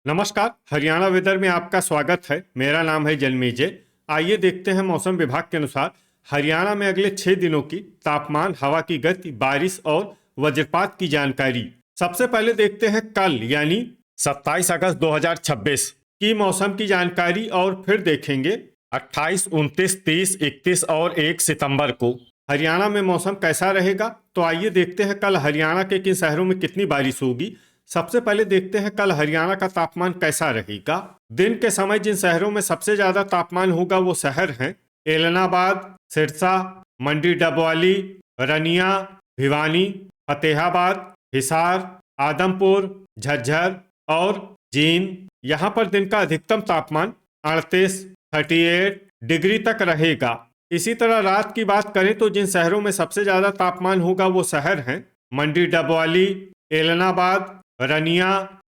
नमस्कार। हरियाणा वेदर में आपका स्वागत है। मेरा नाम है जन्मेजय। आइए देखते हैं मौसम विभाग के अनुसार हरियाणा में अगले 6 दिनों की तापमान, हवा की गति, बारिश और वज्रपात की जानकारी। सबसे पहले देखते हैं कल यानी 27 अगस्त 2026 की मौसम की जानकारी और फिर देखेंगे 28, 29, 30, 31 और 1 सितंबर को हरियाणा में मौसम कैसा रहेगा। तो आइए देखते हैं कल हरियाणा के किन शहरों में कितनी बारिश होगी। सबसे पहले देखते हैं कल हरियाणा का तापमान कैसा रहेगा। दिन के समय जिन शहरों में सबसे ज्यादा तापमान होगा वो शहर हैं एलनाबाद, सिरसा, मंडी डबवाली, रनिया, भिवानी, फतेहाबाद, हिसार, आदमपुर, झज्जर और जींद। यहाँ पर दिन का अधिकतम तापमान 38 डिग्री तक रहेगा। इसी तरह रात की बात करें तो जिन शहरों में सबसे ज्यादा तापमान होगा वो शहर हैं मंडी डबवाली, एलनाबाद, रनिया,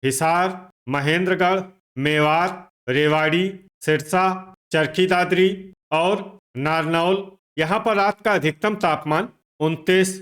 हिसार, महेंद्रगढ़, मेवात, रेवाड़ी, सिरसा, चरखी दादरी और नारनौल। यहाँ पर रात का अधिकतम तापमान 29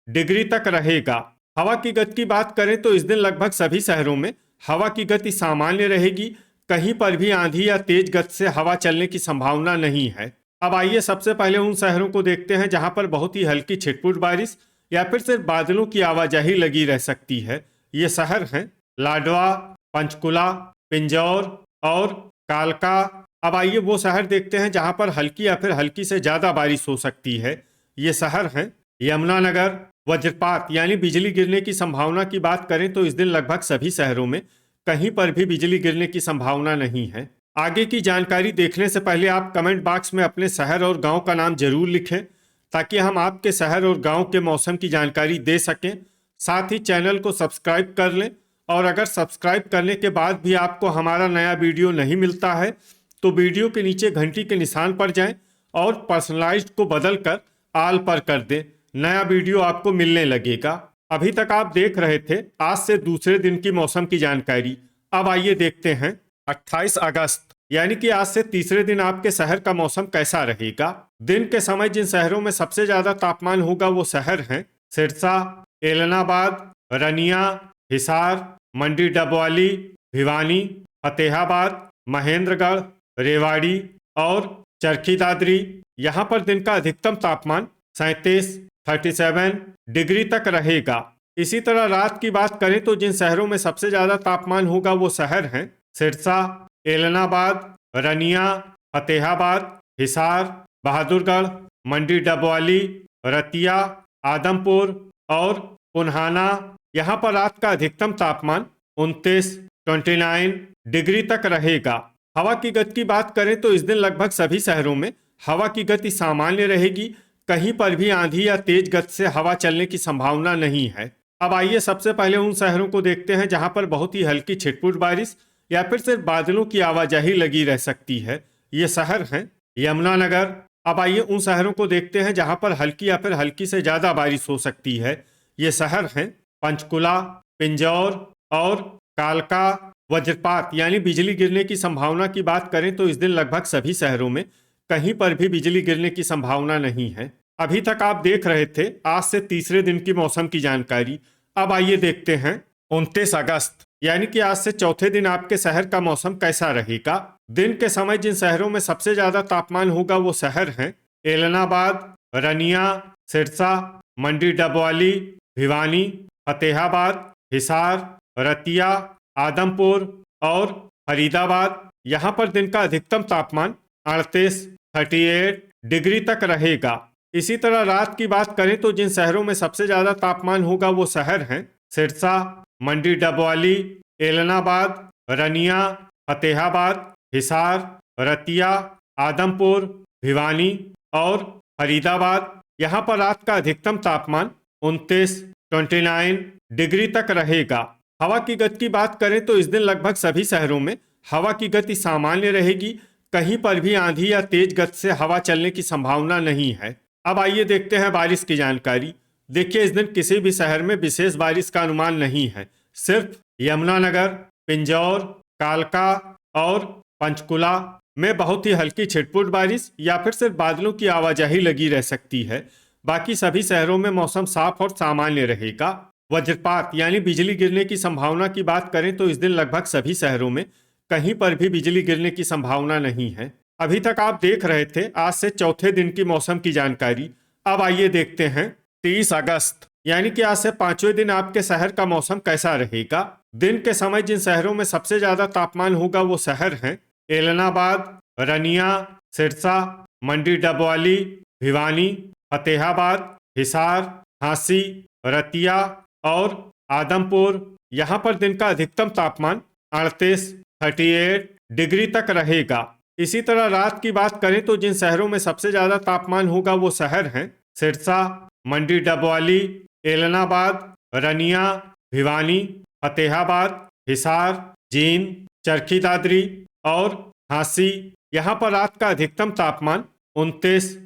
डिग्री तक रहेगा। हवा की गति की बात करें तो इस दिन लगभग सभी शहरों में हवा की गति सामान्य रहेगी। कहीं पर भी आंधी या तेज गति से हवा चलने की संभावना नहीं है। अब आइए सबसे पहले उन शहरों को देखते हैं जहां पर बहुत ही हल्की छिटपुट बारिश या फिर सिर्फ बादलों की आवाजाही लगी रह सकती है। ये शहर हैं लाडवा, पंचकुला, पिंजौर और कालका। अब आइए वो शहर देखते हैं जहां पर हल्की या फिर हल्की से ज्यादा बारिश हो सकती है। ये शहर हैं यमुनानगर। वज्रपात यानी बिजली गिरने की संभावना की बात करें तो इस दिन लगभग सभी शहरों में कहीं पर भी बिजली गिरने की संभावना नहीं है। आगे की जानकारी देखने से पहले आप कमेंट बॉक्स में अपने शहर और गांव का नाम जरूर लिखें ताकि हम आपके शहर और गांव के मौसम की जानकारी दे सकें। साथ ही चैनल को सब्सक्राइब कर लें और अगर सब्सक्राइब करने के बाद भी आपको हमारा नया वीडियो नहीं मिलता है तो वीडियो के नीचे घंटी के निशान पर जाएं और पर्सनलाइज्ड को बदलकर आल पर कर दें। नया वीडियो आपको मिलने लगेगा। अभी तक आप देख रहे थे आज से दूसरे दिन की मौसम की जानकारी। अब आइए देखते हैं 28 अगस्त यानी कि आज से तीसरे दिन आपके शहर का मौसम कैसा रहेगा। दिन के समय जिन शहरों में सबसे ज्यादा तापमान होगा वो शहर हैं सिरसा, एलनाबाद, रनिया, हिसार, मंडी डबवाली, भिवानी, फतेहाबाद, महेंद्रगढ़, रेवाड़ी और चरखी दादरी। यहाँ पर दिन का अधिकतम तापमान 37 डिग्री तक रहेगा। इसी तरह रात की बात करें तो जिन शहरों में सबसे ज्यादा तापमान होगा वो शहर हैं सिरसा, एलनाबाद, रनिया, फतेहाबाद, हिसार, बहादुरगढ़, मंडी डबवाली, रतिया, आदमपुर और पुन्हाना। यहाँ पर रात का अधिकतम तापमान 29 डिग्री तक रहेगा। हवा की गति की बात करें तो इस दिन लगभग सभी शहरों में हवा की गति सामान्य रहेगी। कहीं पर भी आंधी या तेज गति से हवा चलने की संभावना नहीं है। अब आइए सबसे पहले उन शहरों को देखते हैं जहां पर बहुत ही हल्की छिटपुट बारिश या फिर सिर्फ बादलों की आवाजाही लगी रह सकती है। ये शहर हैं यमुनानगर। अब आइए उन शहरों को देखते हैं जहां पर हल्की या फिर हल्की से ज्यादा बारिश हो सकती है। ये शहर हैं पंचकुला, पिंजौर और कालका। वज्रपात यानी बिजली गिरने की संभावना की बात करें तो इस दिन लगभग सभी शहरों में कहीं पर भी बिजली गिरने की संभावना नहीं है। अभी तक आप देख रहे थे आज से तीसरे दिन की मौसम की जानकारी। अब आइए देखते हैं 29 अगस्त यानी कि आज से चौथे दिन आपके शहर का मौसम कैसा रहेगा। दिन के समय जिन शहरों में सबसे ज्यादा तापमान होगा वो शहर हैं एलनाबाद, रनिया, सिरसा, मंडी डबवाली, भिवानी, फतेहाबाद, हिसार, रतिया, आदमपुर और फरीदाबाद। यहाँ पर दिन का अधिकतम तापमान 38 डिग्री तक रहेगा। इसी तरह रात की बात करें तो जिन शहरों में सबसे ज्यादा तापमान होगा वो शहर हैं सिरसा, मंडी डबवाली, एलनाबाद, रनिया, फतेहाबाद, हिसार, रतिया, आदमपुर, भिवानी और फरीदाबाद। यहाँ पर रात का अधिकतम तापमान 29 डिग्री तक रहेगा। हवा की गति की बात करें तो इस दिन लगभग सभी शहरों में हवा की गति सामान्य रहेगी। कहीं पर भी आंधी या तेज गति से हवा चलने की संभावना नहीं है। अब आइए देखते हैं बारिश की जानकारी। देखिए इस दिन किसी भी शहर में विशेष बारिश का अनुमान नहीं है। सिर्फ यमुनानगर, पिंजौर, कालका और पंचकुला में बहुत ही हल्की छिटपुट बारिश या फिर सिर्फ बादलों की आवाजाही लगी रह सकती है। बाकी सभी शहरों में मौसम साफ और सामान्य रहेगा। वज्रपात यानी बिजली गिरने की संभावना की बात करें तो इस दिन लगभग सभी शहरों में कहीं पर भी बिजली गिरने की संभावना नहीं है। अभी तक आप देख रहे थे आज से चौथे दिन की मौसम की जानकारी। अब आइए देखते हैं 30 अगस्त यानी कि आज से पांचवें दिन आपके शहर का मौसम कैसा रहेगा। दिन के समय जिन शहरों में सबसे ज्यादा तापमान होगा वो शहर हैं एलनाबाद, रनिया, सिरसा, मंडी डबवाली, भिवानी, फतेहाबाद, हिसार, झांसी, रतिया और आदमपुर। यहाँ पर दिन का अधिकतम तापमान 38 डिग्री तक रहेगा। इसी तरह रात की बात करें तो जिन शहरों में सबसे ज्यादा तापमान होगा वो शहर हैं सिरसा, मंडी डबवाली, एलनाबाद, रनिया, भिवानी, फतेहाबाद, हिसार, जींद, चरखी दादरी और झांसी। यहाँ पर रात का अधिकतम तापमान 29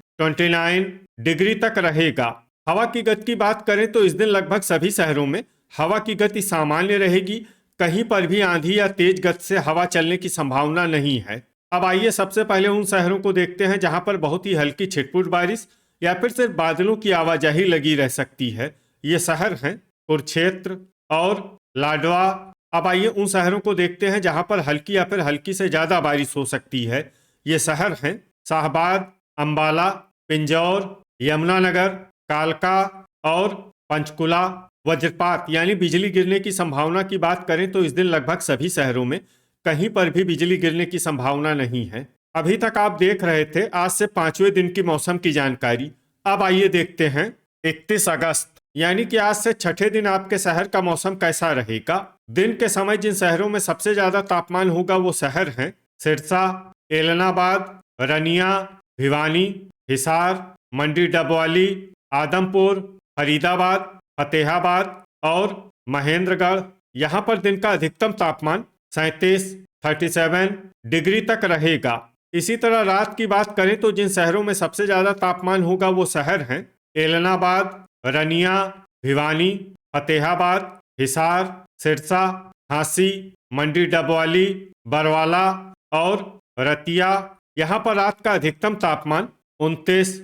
डिग्री तक रहेगा। हवा की गति की बात करें तो इस दिन लगभग सभी शहरों में हवा की गति सामान्य रहेगी। कहीं पर भी आंधी या तेज गति से हवा चलने की संभावना नहीं है। अब आइए सबसे पहले उन शहरों को देखते हैं जहां पर बहुत ही हल्की छिटपुट बारिश या फिर सिर्फ बादलों की आवाजाही लगी रह सकती है। ये शहर हैं कुरुक्षेत्र और लाडवा। अब आइए उन शहरों को देखते हैं जहां पर हल्की या फिर हल्की से ज्यादा बारिश हो सकती है। ये शहर हैं शाहबाद, अंबाला, पिंजौर, यमुनानगर, कालका और पंचकुला। वज्रपात यानी बिजली गिरने की संभावना की बात करें तो इस दिन लगभग सभी शहरों में कहीं पर भी बिजली गिरने की संभावना नहीं है। अभी तक आप देख रहे थे आज से पांचवें दिन की मौसम की जानकारी। अब आइए देखते हैं 31 अगस्त यानी कि आज से छठे दिन आपके शहर का मौसम कैसा रहेगा। दिन के समय जिन शहरों में सबसे ज्यादा तापमान होगा वो शहर हैं सिरसा, एलनाबाद, रनिया, भिवानी, हिसार, मंडी डबवाली, आदमपुर, फरीदाबाद, फतेहाबाद और महेंद्रगढ़। यहाँ पर दिन का अधिकतम तापमान 37 डिग्री तक रहेगा। इसी तरह रात की बात करें तो जिन शहरों में सबसे ज्यादा तापमान होगा वो शहर हैं एलनाबाद, रनिया, भिवानी, फतेहाबाद, हिसार, सिरसा, झांसी, मंडी डबवाली, बरवाला और रतिया। यहाँ पर रात का अधिकतम तापमान 29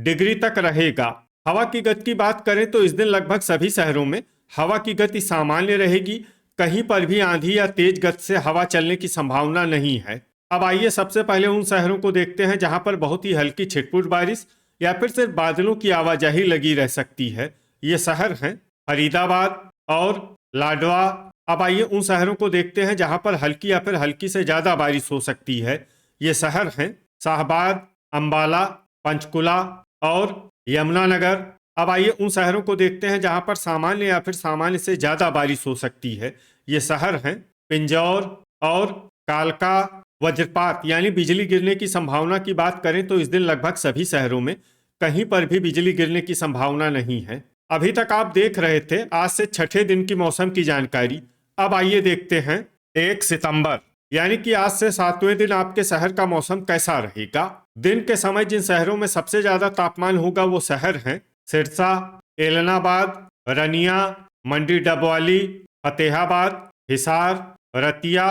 डिग्री तक रहेगा। हवा की गति की बात करें तो इस दिन लगभग सभी शहरों में हवा की गति सामान्य रहेगी। कहीं पर भी आंधी या तेज गति से हवा चलने की संभावना नहीं है। अब आइए सबसे पहले उन शहरों को देखते हैं जहां पर बहुत ही हल्की छिटपुट बारिश या फिर सिर्फ बादलों की आवाजाही लगी रह सकती है। ये शहर हैं फरीदाबाद और लाडवा। अब आइए उन शहरों को देखते हैं जहां पर हल्की या फिर हल्की से ज्यादा बारिश हो सकती है। ये शहर हैं शाहबाद, अंबाला, पंचकुला और यमुनानगर। अब आइए उन शहरों को देखते हैं जहां पर सामान्य या फिर सामान्य से ज्यादा बारिश हो सकती है। ये शहर हैं पिंजौर और कालका। वज्रपात यानी बिजली गिरने की संभावना की बात करें तो इस दिन लगभग सभी शहरों में कहीं पर भी बिजली गिरने की संभावना नहीं है। अभी तक आप देख रहे थे आज से छठे दिन की मौसम की जानकारी। अब आइए देखते हैं 1 सितंबर यानी कि आज से सातवें दिन आपके शहर का मौसम कैसा रहेगा। दिन के समय जिन शहरों में सबसे ज्यादा तापमान होगा वो शहर हैं सिरसा, एलनाबाद, रनिया, मंडी डबवाली, फतेहाबाद, हिसार, रतिया,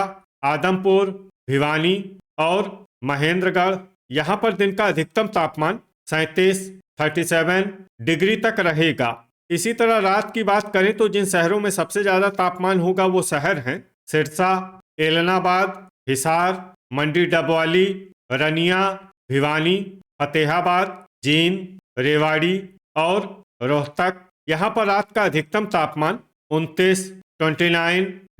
आदमपुर, भिवानी और महेंद्रगढ़। यहाँ पर दिन का अधिकतम तापमान 37 डिग्री तक रहेगा। इसी तरह रात की बात करें तो जिन शहरों में सबसे ज्यादा तापमान होगा वो शहर हैं सिरसा, एलनाबाद, हिसार, मंडी डबवाली, रनिया, भिवानी, फतेहाबाद, जींद, रेवाड़ी और रोहतक। यहाँ पर रात का अधिकतम तापमान 29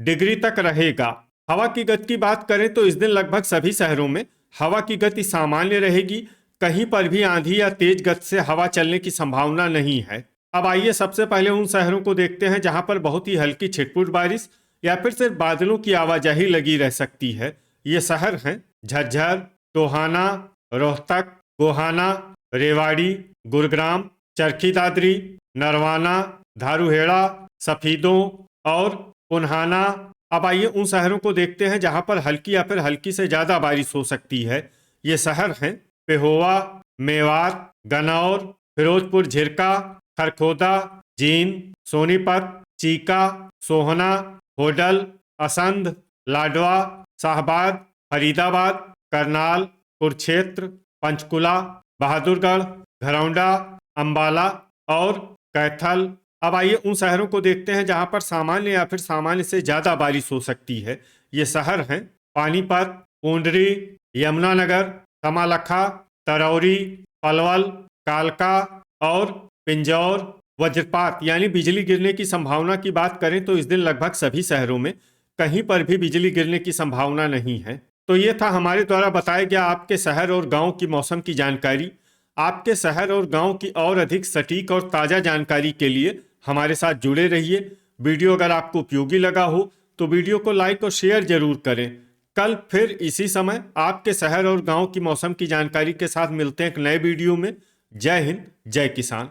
डिग्री तक रहेगा। हवा की गति की बात करें तो इस दिन लगभग सभी शहरों में हवा की गति सामान्य रहेगी। कहीं पर भी आंधी या तेज गति से हवा चलने की संभावना नहीं है। अब आइए सबसे पहले उन शहरों को देखते हैं जहां पर बहुत ही हल्की छिटपुट बारिश या फिर सिर्फ बादलों की आवाजाही लगी रह सकती है। ये शहर हैं झज्जर, टोहाना, रोहतक, गोहाना, रेवाड़ी, गुरुग्राम, चरखी दादरी, नरवाना, धारूहेड़ा, सफीदों और पुन्हाना। अब आइए उन शहरों को देखते हैं जहां पर हल्की या फिर हल्की से ज्यादा बारिश हो सकती है। ये शहर हैं पेहोवा, मेवात, गनौर, फिरोजपुर झिरका, खरखोदा, जींद, सोनीपत, चीका, सोहना, होडल, असंध, लाडवा, शाहबाद, फरीदाबाद, करनाल, कुरुक्षेत्र, पंचकुला, बहादुरगढ़, घरौंडा, अंबाला और कैथल। अब आइए उन शहरों को देखते हैं जहां पर सामान्य या फिर सामान्य से ज्यादा बारिश हो सकती है। ये शहर हैं पानीपत, पूंडरी, यमुनानगर, कमालखा, तरौरी, पलवल, कालका और पिंजौर। वज्रपात यानी बिजली गिरने की संभावना की बात करें तो इस दिन लगभग सभी शहरों में कहीं पर भी बिजली गिरने की संभावना नहीं है। तो ये था हमारे द्वारा बताया गया आपके शहर और गांव की मौसम की जानकारी। आपके शहर और गांव की और अधिक सटीक और ताज़ा जानकारी के लिए हमारे साथ जुड़े रहिए। वीडियो अगर आपको उपयोगी लगा हो तो वीडियो को लाइक और शेयर जरूर करें। कल फिर इसी समय आपके शहर और गांव की मौसम की जानकारी के साथ मिलते हैं एक नए वीडियो में। जय हिंद, जय किसान।